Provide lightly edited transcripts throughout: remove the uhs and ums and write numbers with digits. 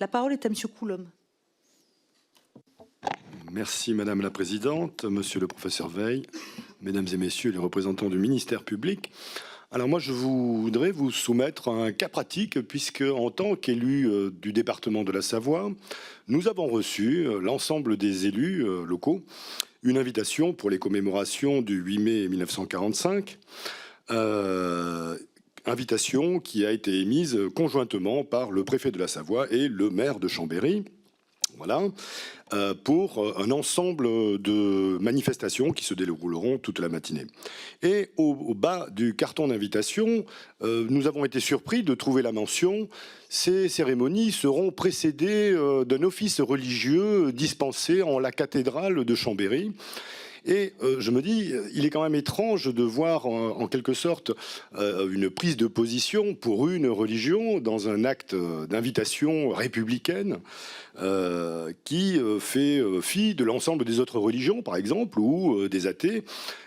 La parole est à Monsieur Coulombe. Merci Madame la Présidente, Monsieur le Professeur Veil, Mesdames et Messieurs les représentants du ministère public. Alors moi, je voudrais vous soumettre un cas pratique, puisque en tant qu'élu du département de la Savoie, nous avons reçu, l'ensemble des élus locaux, une invitation pour les commémorations du 8 mai 1945, invitation qui a été émise conjointement par le préfet de la Savoie et le maire de Chambéry. Voilà, pour un ensemble de manifestations qui se dérouleront toute la matinée. Et au bas du carton d'invitation, nous avons été surpris de trouver la mention « Ces cérémonies seront précédées d'un office religieux dispensé en la cathédrale de Chambéry ». Et je me dis, il est quand même étrange de voir en quelque sorte une prise de position pour une religion dans un acte d'invitation républicaine qui fait fi de l'ensemble des autres religions, par exemple, ou des athées.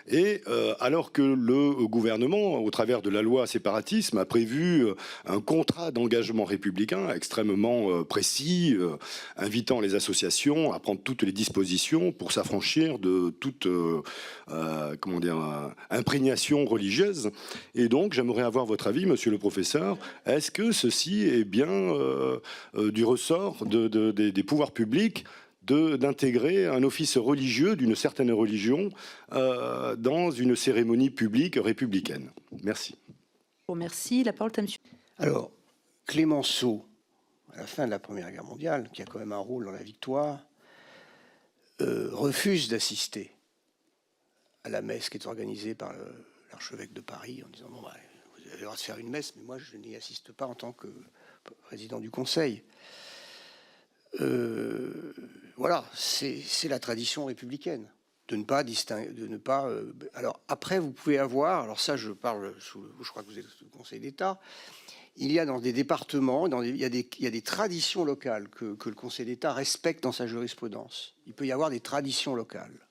Et alors que le gouvernement, au travers de la loi séparatisme, a prévu un contrat d'engagement républicain extrêmement précis, invitant les associations à prendre toutes les dispositions pour s'affranchir de toute comment dire, imprégnation religieuse. Et donc, j'aimerais avoir votre avis, monsieur le professeur. Est-ce que ceci est bien du ressort des pouvoirs publics d'intégrer un office religieux d'une certaine religion dans une cérémonie publique républicaine? Merci. Je vous remercie. La parole est à monsieur. Alors, Clémenceau, à la fin de la Première Guerre mondiale, qui a quand même un rôle dans la victoire, refuse d'assister à la messe qui est organisée par l'archevêque de Paris en disant « Bon, bah, vous avez le droit de faire une messe, mais moi je n'y assiste pas en tant que président du Conseil ». Voilà, c'est la tradition républicaine de ne pas distinguer, de ne pas. Alors après, vous pouvez avoir, alors ça, je parle je crois que vous êtes au Conseil d'État. Il y a dans des départements, il y a des traditions locales que le Conseil d'État respecte dans sa jurisprudence. Il peut y avoir des traditions locales,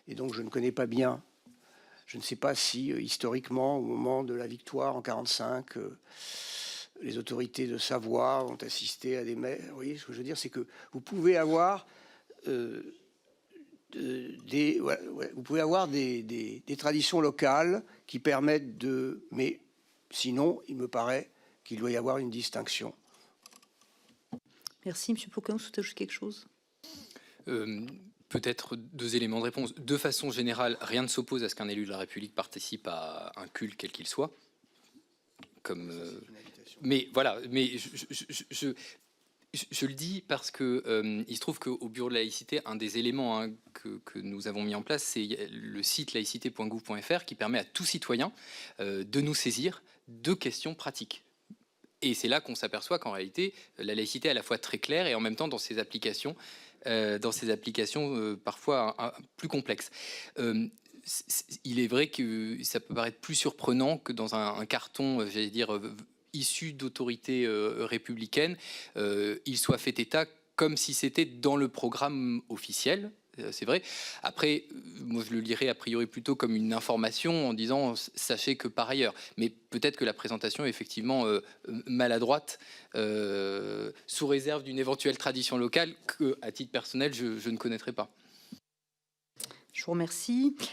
et donc je ne connais pas bien. Je ne sais pas si historiquement, au moment de la victoire en 1945. Les autorités de Savoie ont assisté à des messes. Vous voyez ce que je veux dire, c'est que vous pouvez avoir des traditions locales qui permettent de. Mais sinon, il me paraît qu'il doit y avoir une distinction. Merci, monsieur Ploquin. Vous souhaitez ajouter quelque chose? Peut-être deux éléments de réponse. De façon générale, rien ne s'oppose à ce qu'un élu de la République participe à un culte quel qu'il soit. Comme, mais voilà, mais je le dis parce que il se trouve qu'au bureau de la laïcité, un des éléments que nous avons mis en place, c'est le site laïcité.gouv.fr qui permet à tout citoyen de nous saisir de questions pratiques. Et c'est là qu'on s'aperçoit qu'en réalité, la laïcité est à la fois très claire et en même temps dans ses applications parfois plus complexes. Il est vrai que ça peut paraître plus surprenant que dans un carton, j'allais dire, issu d'autorités républicaines, il soit fait état comme si c'était dans le programme officiel. C'est vrai. Après, moi, je le lirais a priori plutôt comme une information en disant « sachez que par ailleurs ». Mais peut-être que la présentation est effectivement maladroite, sous réserve d'une éventuelle tradition locale que, à titre personnel, je ne connaîtrais pas. Je vous remercie.